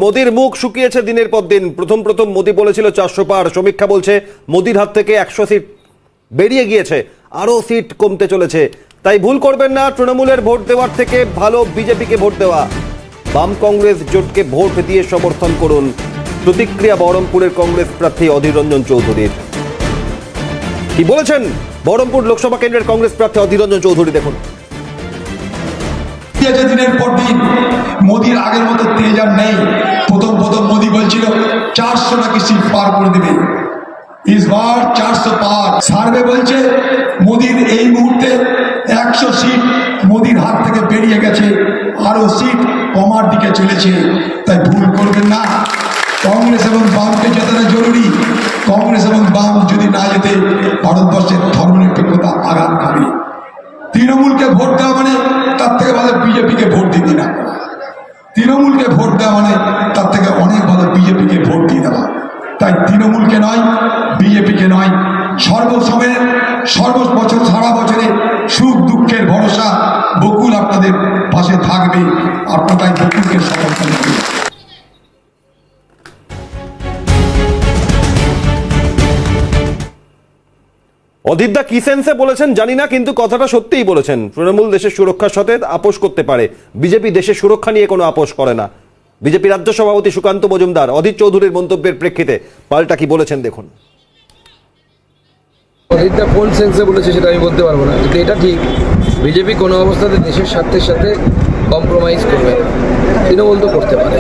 মোদির মুখ শুকিয়েছে দিনের পর দিন। প্রথম মোদি বলেছিল 400 পার, সমীক্ষা বলছে মোদির হাত থেকে 100 সিট বেরিয়ে গিয়েছে, আরো সিট কমতে চলেছে। তাই ভুল করবেন না, তৃণমূলের ভোট দেওয়ার থেকে ভালো বিজেপিকে ভোট দেওয়া। বাম কংগ্রেস জোটকে ভোট দিয়ে সমর্থন করুন, প্রতিক্রিয়া বহরমপুরের কংগ্রেস প্রার্থী অধীর রঞ্জন চৌধুরীর। কি বলেছেন বহরমপুর লোকসভা কেন্দ্রের কংগ্রেস প্রার্থী অধীর রঞ্জন চৌধুরী, দেখুন। দিনের পর দিন মোদির আগের মতো তেজ আর নেই। প্রথম মোদি বলছিল 400 নাকি সিট পার করে দেবে, ইসবার 400 পার। সার্ভে বলছে মোদির এই মুহূর্তে 100 সিট মোদির হাত থেকে বেরিয়ে গেছে, আরো সিট কমার দিকে চলেছে। তাই ভুল করবেন না, কংগ্রেস এবং বামকে জেতানো জরুরি। কংগ্রেস এবং বাম যদি না যেতে ভারতবর্ষের ধর্মনিরপেক্ষতা আঘাত খাবে। তৃণমূলকে ভোট দেওয়া মানে তার থেকে ভালো বিজেপিকে ভোট দিতে না। তৃণমূলকে ভোট দেওয়া মানে তার থেকে অনেক ভালো বিজেপিকে ভোট দিয়ে দেওয়া। তাই তৃণমূলকে নয়, বিজেপিকে নয়, সর্বসময়ের সর্ববছর সারা বছরে সুখ দুঃখের ভরসা বকুল আপনাদের পাশে থাকবে। আপনারা তাই বকুলকে সমর্থন করবেন। অধীরদা কি সেন্সে বলেছেন জানি না, কিন্তু কথাটা সত্যিই বলেছেন। তৃণমূল দেশের সুরক্ষার সাথে আপোষ করতে পারে, বিজেপি দেশের সুরক্ষা নিয়ে কোনো আপোষ করে না। বিজেপি রাজ্য সভাপতি সুকান্ত মজুমদার অধীর চৌধুরীর মন্তব্যের প্রেক্ষিতে পাল্টা কি বলেছেন দেখুন। অধীরদা কোন সেন্সে বলেছে সেটা আমি বলতে পারবো না, কিন্তু এটা ঠিক, বিজেপি কোনো অবস্থাতে দেশের স্বার্থের সাথে কম্প্রোমাইজ করবে না। তৃণমূল তো করতে পারে,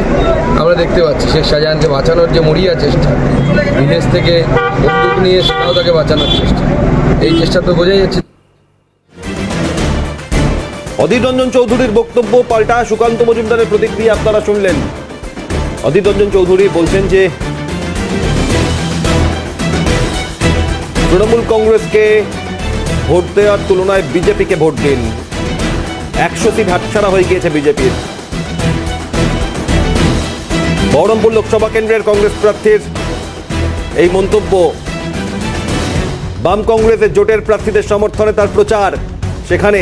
আমরা দেখতে পাচ্ছি শেখ শাহজাহানকে বাঁচানোর যে মরিয়া চেষ্টা, বিদেশ থেকে বন্দুক নিয়ে সেটাও তাকে বাঁচানোর চেষ্টা, এই চেষ্টা তো বোঝাই যাচ্ছে। অধীর রঞ্জন চৌধুরীর বক্তব্য পাল্টা সুকান্ত মজুমদারের প্রতিক্রিয়া আপনারা শুনলেন। অধীর রঞ্জন চৌধুরী বলছেন যে তৃণমূল কংগ্রেসকে ভোট দেওয়ার তুলনায় বিজেপিকে ভোট দিন। 100 সিট হাতছাড়া হয়ে গিয়েছে বিজেপির। বহরমপুর লোকসভা কেন্দ্রের কংগ্রেস প্রার্থীর এই মন্তব্য, বাম কংগ্রেসের জোটের প্রার্থীদের সমর্থনে তার প্রচার, সেখানে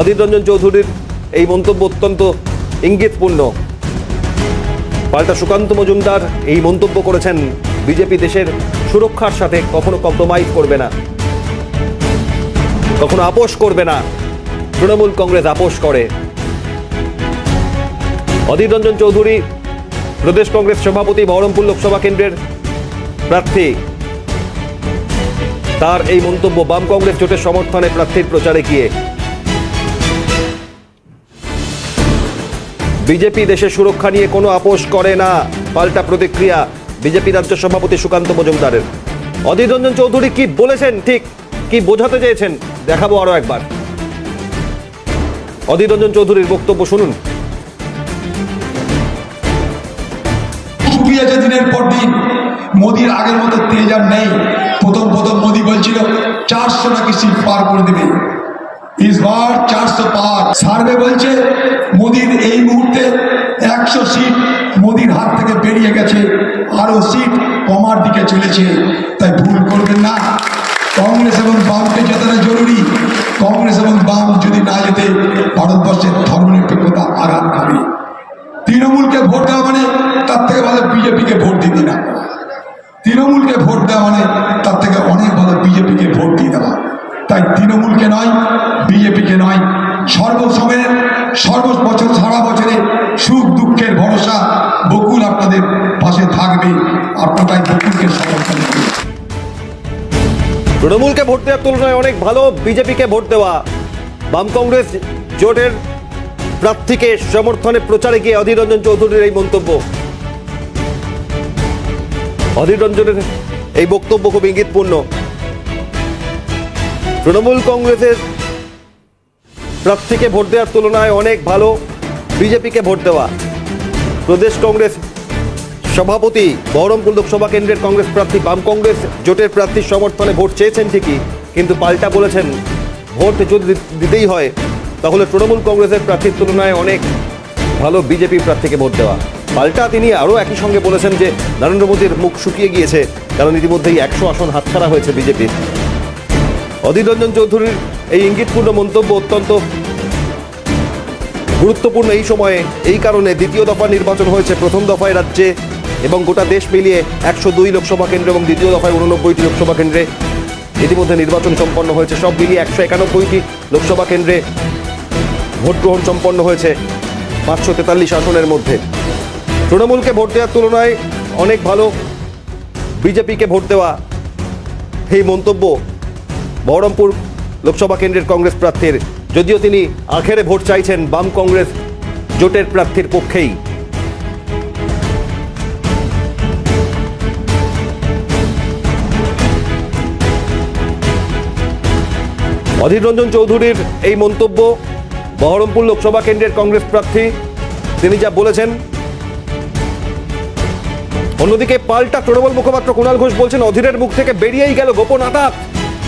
অধীর রঞ্জন চৌধুরীর এই মন্তব্য অত্যন্ত ইঙ্গিতপূর্ণ। পাল্টা সুকান্ত মজুমদার এই মন্তব্য করেছেন, বিজেপি দেশের সুরক্ষার সাথে কখনো কম্প্রোমাইজ করবে না, কখনো আপোষ করবে না। তৃণমূল কংগ্রেস আপোষ করে। অধীর রঞ্জন চৌধুরী প্রদেশ কংগ্রেস সভাপতি, বহরমপুর লোকসভা কেন্দ্রের প্রার্থী, তার এই মন্তব্য বাম কংগ্রেস জোটের সমর্থনে প্রার্থীর প্রচারে গিয়ে। বিজেপি দেশের সুরক্ষা নিয়ে কোনো আপোষ করে না, পাল্টা প্রতিক্রিয়া বিজেপি রাজ্য সভাপতি সুকান্ত মজুমদারের। অধীর রঞ্জন চৌধুরী কি বলেছেন, ঠিক কি বোঝাতে চেয়েছেন দেখাবো আরো একবার। অধীর রঞ্জন চৌধুরীর বক্তব্য শুনুন। শুকিয়েছে দিনের পর দিন, মোদির আগের মতো তেজ আর নেই। প্রথম মোদি বলছিল 400 নাকি সিট পার করে দেবে, ইসবার 400 পার। সার্ভে বলছে মোদির এই মুহূর্তে 100 সিট মোদির হাত থেকে বেরিয়ে গেছে, আরো সিট কমার দিকে চলেছে। তাই ভুল করবেন না, কংগ্রেস এবং বামকে জেতানো জরুরি। কংগ্রেস এবং বাম যদি না যেতে ভারতবর্ষের ধর্মনিরপেক্ষতা আঘাত খাবে। তৃণমূলকে ভোট দেওয়া মানে তার থেকে ভালো বিজেপিকে ভোট দিতে না। তৃণমূলকে ভোট দেওয়া মানে তার থেকে অনেক ভালো বিজেপিকে ভোট দিয়ে দেওয়া। তাই তৃণমূলকে নয়, বিজেপিকে নয়, সর্বসময়ের সর্ববছর সারা বছরে সুখ দুঃখের ভরসা বকুল আপনাদের পাশে থাকবে। আপনারা তাই বকুলকে সমর্থন করবেন। তৃণমূলকে ভোট দেওয়ার তুলনায় অনেক ভালো বিজেপিকে ভোট দেওয়া। বাম কংগ্রেস জোটের প্রার্থীকে সমর্থনে প্রচারে গিয়ে অধীর রঞ্জন চৌধুরীর এই মন্তব্য। অধীর রঞ্জনের এই বক্তব্য খুব ইঙ্গিতপূর্ণ। তৃণমূল কংগ্রেসের প্রার্থীকে ভোট দেওয়ার তুলনায় অনেক ভালো বিজেপিকে ভোট দেওয়া। প্রদেশ কংগ্রেস সভাপতি, বহরমপুর লোকসভা কেন্দ্রের কংগ্রেস প্রার্থী বাম কংগ্রেস জোটের প্রার্থীর সমর্থনে ভোট চেয়েছেন ঠিকই, কিন্তু পাল্টা বলেছেন ভোট যদি দিতেই হয় তাহলে তৃণমূল কংগ্রেসের প্রার্থীর তুলনায় অনেক ভালো বিজেপি প্রার্থীকে ভোট দেওয়া। পাল্টা তিনি আরও একই সঙ্গে বলেছেন যে নরেন্দ্র মোদীর মুখ শুকিয়ে গিয়েছে, কারণ ইতিমধ্যেই 100 আসন হাতছাড়া হয়েছে বিজেপির। অধীর রঞ্জন চৌধুরীর এই ইঙ্গিতপূর্ণ মন্তব্য অত্যন্ত গুরুত্বপূর্ণ এই সময়ে এই কারণে দ্বিতীয় দফা নির্বাচন হয়েছে। প্রথম দফায় রাজ্যে এবং গোটা দেশ মিলিয়ে 102 লোকসভা কেন্দ্র এবং দ্বিতীয় দফায় 89টি লোকসভা কেন্দ্রে ইতিমধ্যে নির্বাচন সম্পন্ন হয়েছে। সব মিলিয়ে 191টি লোকসভা কেন্দ্রে ভোট গ্রহণ সম্পন্ন হয়েছে 543 আসনের মধ্যে। তৃণমূলকে ভোট দেওয়ার তুলনায় অনেক ভালো বিজেপিকে ভোট দেওয়া, এই মন্তব্য বহরমপুর লোকসভা কেন্দ্রের কংগ্রেস প্রার্থীর, যদিও তিনি আখেরে ভোট চাইছেন বাম কংগ্রেস জোটের প্রার্থীর পক্ষেই। অধীর রঞ্জন চৌধুরীর এই মন্তব্য, বহরমপুর লোকসভা কেন্দ্রের কংগ্রেস প্রার্থী, তিনি যা বলেছেন। অন্যদিকে পাল্টা তৃণমূল মুখপাত্র কুণাল ঘোষ বলছেন অধীরের মুখ থেকে বেরিয়েই গেল গোপন আঘাত।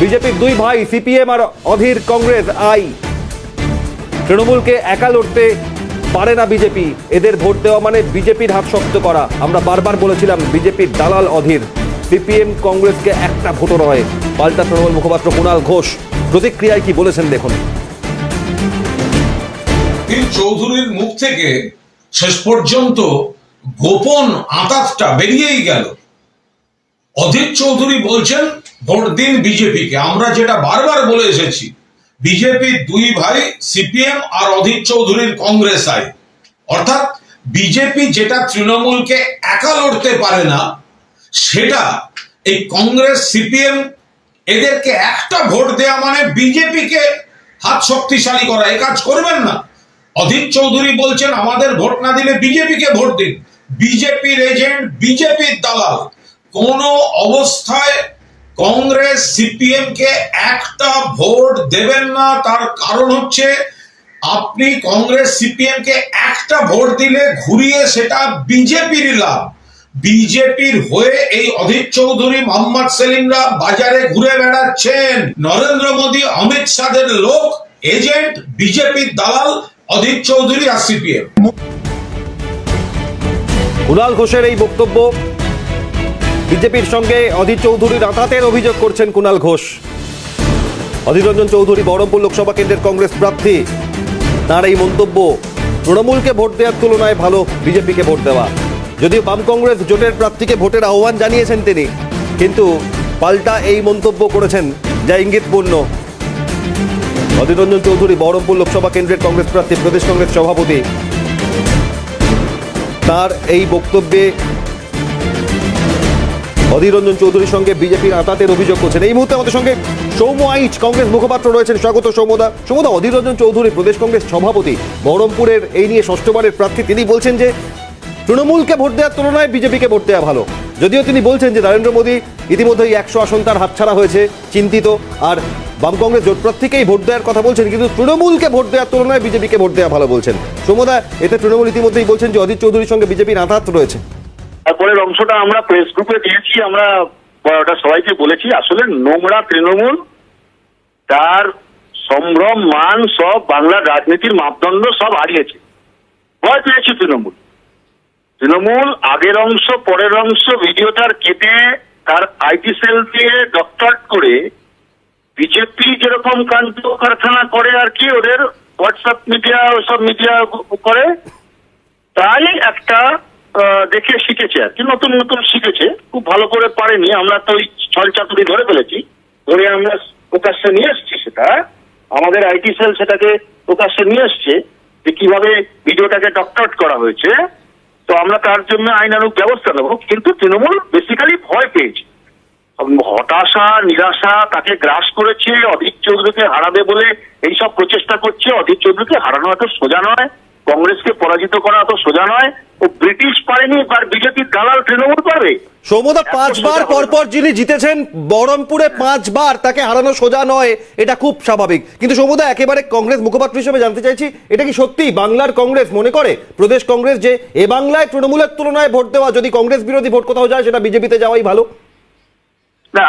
বিজেপির দুই ভাই সিপিএম আর অধীর কংগ্রেস আই। তৃণমূলকে একা লড়তে পারে না বিজেপি, এদের ভোট দেওয়া মানে বিজেপির হাত শক্ত করা। আমরা বারবার বলেছিলাম বিজেপির দালাল অধীর, সিপিএম কংগ্রেসকে একটা ভোটও নয়। পাল্টা তৃণমূল মুখপাত্র কুণাল ঘোষ প্রতিক্রিয়ায় কি বলেছেন দেখুন। চৌধুরীর মুখ থেকে শেষ পর্যন্ত গোপন আঘাতটা বেরিয়েই গেল। অধীর চৌধুরী বলছেন ভোট দিন বিজেপিকে। আমরা যেটা বারবার বলে এসেছি, বিজেপির দুই ভাই সিপিএম আর অধীর চৌধুরীর কংগ্রেস আই। অর্থাৎ বিজেপি যেটা তৃণমূলকে একা লড়তে পারে না, সেটা এই কংগ্রেস সিপিএম এদেরকে একটা ভোট দেওয়া মানে বিজেপিকে হাত শক্তিশালী করা। এ কাজ করবেন না। অধীর চৌধুরী বলছেন আমাদের ভোট না দিলে বিজেপিকে ভোট দিন। বিজেপির এজেন্ট, বিজেপির দালাল। কোন অবস্থায় কংগ্রেস সিপিএম কে একটা ভোট দেবেন না। তার কারণ হচ্ছে আপনি কংগ্রেস সিপিএম কে একটা ভোট দিলে ঘুরিয়ে সেটা বিজেপির লাভ। বিজেপির হয়ে এই অধীর চৌধুরী, মোহাম্মদ সেলিমরা বাজারে ঘুরে বেড়াচ্ছেন। নরেন্দ্র মোদী, অমিত শাহের লোক, এজেন্ট, বিজেপির দালাল অধীর চৌধুরী আর সিপিএম। কুণাল ঘোষের এই বক্তব্য, বিজেপির সঙ্গে অধীর চৌধুরীর আঘাতের অভিযোগ করছেন কুণাল ঘোষ। অধীর রঞ্জন চৌধুরী বহরমপুর লোকসভা কেন্দ্রের কংগ্রেস প্রার্থী, তার এই মন্তব্য তৃণমূলকে ভোট দেওয়ার তুলনায় ভালো বিজেপিকে ভোট দেওয়া। যদিও বাম কংগ্রেস জোটের প্রার্থীকে ভোটের আহ্বান জানিয়েছেন তিনি, কিন্তু পাল্টা এই মন্তব্য করেছেন যা ইঙ্গিতপূর্ণ। অধীর রঞ্জন চৌধুরী বহরমপুর লোকসভা কেন্দ্রের কংগ্রেস প্রার্থী, প্রদেশ কংগ্রেস সভাপতি, তার এই বক্তব্যে অধীর রঞ্জন চৌধুরীর সঙ্গে বিজেপির আঘাতের অভিযোগ করছেন। এই মুহূর্তে আমাদের সঙ্গে সৌম্য আইচ কংগ্রেস মুখপাত্র রয়েছেন। স্বাগত সৌম্যদা। সৌম্যদা, অধীর রঞ্জন চৌধুরী প্রদেশ কংগ্রেস সভাপতি, বহরমপুরের এই নিয়ে ষষ্ঠবারের প্রার্থী, তিনি বলছেন যে তৃণমূলকে ভোট দেওয়ার তুলনায় বিজেপিকে ভোট দেওয়া ভালো। যদিও তিনি বলছেন যে নরেন্দ্র মোদী ইতিমধ্যেই 100 আসন তার হাতছাড়া হয়েছে, চিন্তিত, আর বাম কংগ্রেস জোট প্রার্থীকেই ভোট দেওয়ার কথা বলছেন, কিন্তু তৃণমূলকে ভোট দেওয়ার তুলনায় বিজেপিকে ভোট দেওয়া ভালো বলছেন। সৌম্যদা, এতে তৃণমূল ইতিমধ্যেই বলছেন যে অধীর চৌধুরীর সঙ্গে বিজেপির আঘাত রয়েছে। তারপরের অংশটা আমরা প্রেস গ্রুপে দিয়েছি, আমরা ওটা সবাইকে বলেছি। আসলে নোংরা তৃণমূল, তার সম্ভ্রম, মান সব বাংলার রাজনীতির মাপদণ্ড সব হারিয়েছে। ভয় পেয়েছে তৃণমূল। তৃণমূল আগের অংশ পরের অংশ ভিডিওটার কেটে তার আইটি সেল দিয়ে ডক্টর করে বিজেপি যেরকম কাণ্ড কারখানা করে আর কি, ওদের হোয়াটসঅ্যাপ মিডিয়া ওসব মিডিয়া করে, তাই একটা দেখে শিখেছে আর কি, নতুন নতুন শিখেছে, খুব ভালো করে পারেনি। আমরা তো ওই ছল চাতুরি ধরে ফেলেছি, ধরে আমরা প্রকাশ্যে নিয়ে এসছি। সেটা আমাদের আইটি সেল সেটাকে প্রকাশ্যে নিয়ে এসছে যে কিভাবে ভিডিওটাকে ডক্টর করা হয়েছে। তো আমরা তার জন্য আইনানুগ ব্যবস্থা নেব। কিন্তু তৃণমূল বেসিক্যালি ভয় পেয়েছে, হতাশা, নিরাশা তাকে গ্রাস করেছে। অধীর চৌধুরীকে হারাবে বলে এইসব প্রচেষ্টা করছে। অধীর চৌধুরীকে হারানো এত সোজা নয়, কংগ্রেসকে পরাজিত করা এত সোজা নয়। ও ব্রিটিশ পারেনি, এবার বিজেপির দালাল তৃণমূল পারবে। সৌম্যদা, 5 বার পরপর যিনি জিতেছেন বহরমপুরে 5 বার, তাকে হারানো সোজা নয়, এটা খুব স্বাভাবিক। কিন্তু সৌম্যদা, একেবারে কংগ্রেস মুখপাত্র হিসেবে জানতে চাইছি, এটা কি সত্যি বাংলার কংগ্রেস মনে করে, প্রদেশ কংগ্রেস, যে এ বাংলায় তৃণমূলের তুলনায় ভোট দেওয়া, যদি কংগ্রেস বিরোধী ভোট কোথাও যায় সেটা বিজেপিতে যাওয়াই ভালো? না,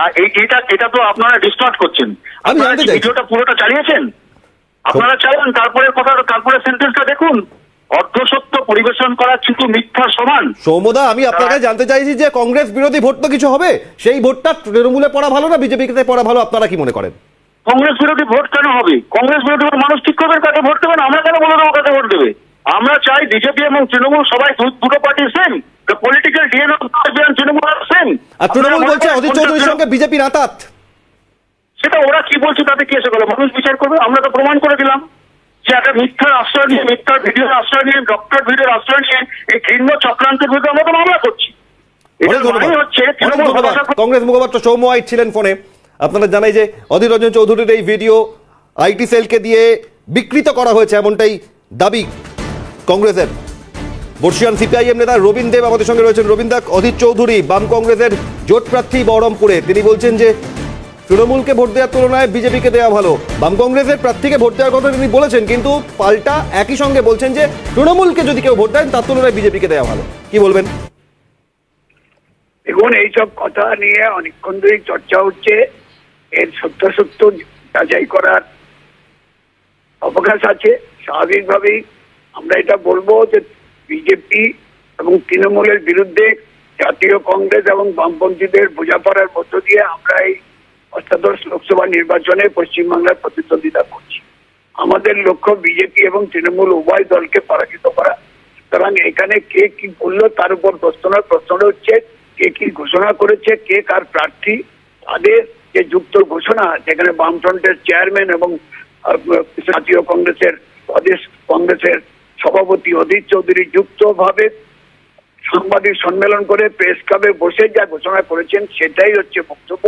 এটা তো আপনারা ডিস্টর্ট করছেন। আমি জানতে চাই, ভিডিওটা পুরোটা চালিয়েছেন আপনারা, চালান, তারপরে কথা, তারপরে সেন্টেন্সটা দেখুন। অর্ধসত্য পরিবেশন করা কিন্তু মিথ্যা সমান। সৌম্যদা, আমি আপনাকে জানতে চাইছি যে কংগ্রেস বিরোধী ভোট তো কিছু হবে, সেই ভোটটা তৃণমূলে পড়া ভালো না বিজেপিতে পড়া ভালো, আপনারা কি মনে করেন? কংগ্রেস বিরোধী ভোট কেন হবে? কংগ্রেস বিরোধী ভোট মানুষ ঠিক করবে কাকে ভোট দেবেন, আমরা কেন বলে দেবো কাকে ভোট দেবে? আমরা চাই বিজেপি এবং তৃণমূল সবাই দুটো party same, political DNA Trinamool same. আর তৃণমূল বলছে অধীর চৌধুরীর সঙ্গে বিজেপির আঁতাত। সেটা ওরা কি বলছে তাতে কি এসে গেল, মানুষ বিচার করবে। আমরা তো প্রমাণ করে দিলাম যে একটা মিথ্যার আশ্রয় নিয়ে, মিথ্যার ভিডিওর আশ্রয় নিয়ে, ডক্টর ভিডিওর আশ্রয় নিয়ে এই ঘৃণ্য চক্রান্তের বিরুদ্ধে আমরা তো মামলা করছি। অনেক ধন্যবাদ। অনেক ধন্যবাদ। কংগ্রেস মুখপাত্র সৌম্য আইচ ছিলেন ফোনে। আপনারা জানাই যে অধীর রঞ্জন চৌধুরীর এই ভিডিও আইটি সেলকে দিয়ে বিকৃত করা হয়েছে, এমনটাই দাবি কংগ্রেসের। বর্ষিয়ান সিপিআইএম নেতা রবীন দেব আমাদের সঙ্গে রয়েছেন। রবীন দা, অধীর চৌধুরী বাম কংগ্রেসের জোট প্রার্থী বহরমপুরে, তিনি বলছেন যে তৃণমূলকে ভোট দেওয়ার তুলনায় বিজেপিকে দেওয়া ভালো। বাম কংগ্রেসের প্রার্থীকে ভোট দেওয়ার কথা তিনি বলেছেন, কিন্তু পাল্টা একই সঙ্গে বলছেন যে তৃণমূলকে যদি কেউ ভোট দেন তার তুলনায় বিজেপিকে দেওয়া ভালো। কি বলবেন? দেখুন, এইসব কথা নিয়ে অনেকক্ষণ ধরেই চর্চা হচ্ছে। এর সত্য যাচাই করার অবকাশ আছে। স্বাভাবিকভাবেই আমরা এটা বলবো যে বিজেপি এবং তৃণমূলের বিরুদ্ধে জাতীয় কংগ্রেস এবং বামপন্থীদের বোঝাপড়ার মধ্য দিয়ে আমরা এই অষ্টাদশ লোকসভা নির্বাচনে পশ্চিমবাংলার প্রতিদ্বন্দ্বিতা করছি। আমাদের লক্ষ্য বিজেপি এবং তৃণমূল উভয় দলকে পরাজিত করা। সুতরাং এখানে কে কি বললো তার উপর প্রশ্নটা হচ্ছে কে কি ঘোষণা করেছে, কে কার প্রার্থী, তাদের যে যুক্ত ঘোষণা, যেখানে বামফ্রন্টের চেয়ারম্যান এবং জাতীয় কংগ্রেসের প্রদেশ কংগ্রেসের সভাপতি অধীর চৌধুরী যুক্তভাবে সাংবাদিক সম্মেলন করে প্রেস ক্লাবে বসে যা ঘোষণা করেছেন সেটাই হচ্ছে বক্তব্য।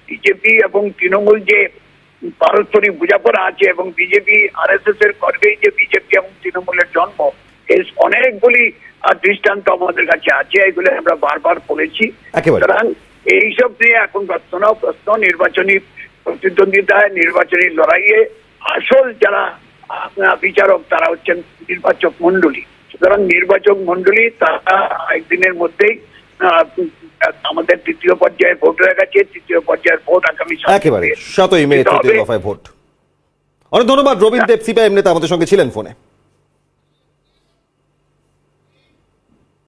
বিজেপি এবং তৃণমূল যে পারস্পরিক বোঝাপড়া আছে এবং বিজেপি আরএসএস এর গর্বেই যে বিজেপি এবং তৃণমূলের জন্ম, এর অনেকগুলি দৃষ্টান্ত আমাদের কাছে আছে, এগুলো আমরা বারবার বলেছি। সুতরাং এইসব নিয়ে এখন প্রশ্ন নির্বাচনী প্রতিদ্বন্দ্বিতায়, নির্বাচনী লড়াইয়ে আসল যারা বিচারক তারা হচ্ছেন নির্বাচক মন্ডলী। সুতরাং নির্বাচক মন্ডলী তারা একদিনের মধ্যেই আমাদের তৃতীয় পর্যায়ে ভোট হয়ে গেছে। তৃতীয় পর্যায়ের ভোট আগামী একেবারে 7ই মে তৃতীয় দফায় ভোট। অনেক ধন্যবাদ। রবীন দেব সিপিআইএম নেতা আমাদের সঙ্গে ছিলেন ফোনে।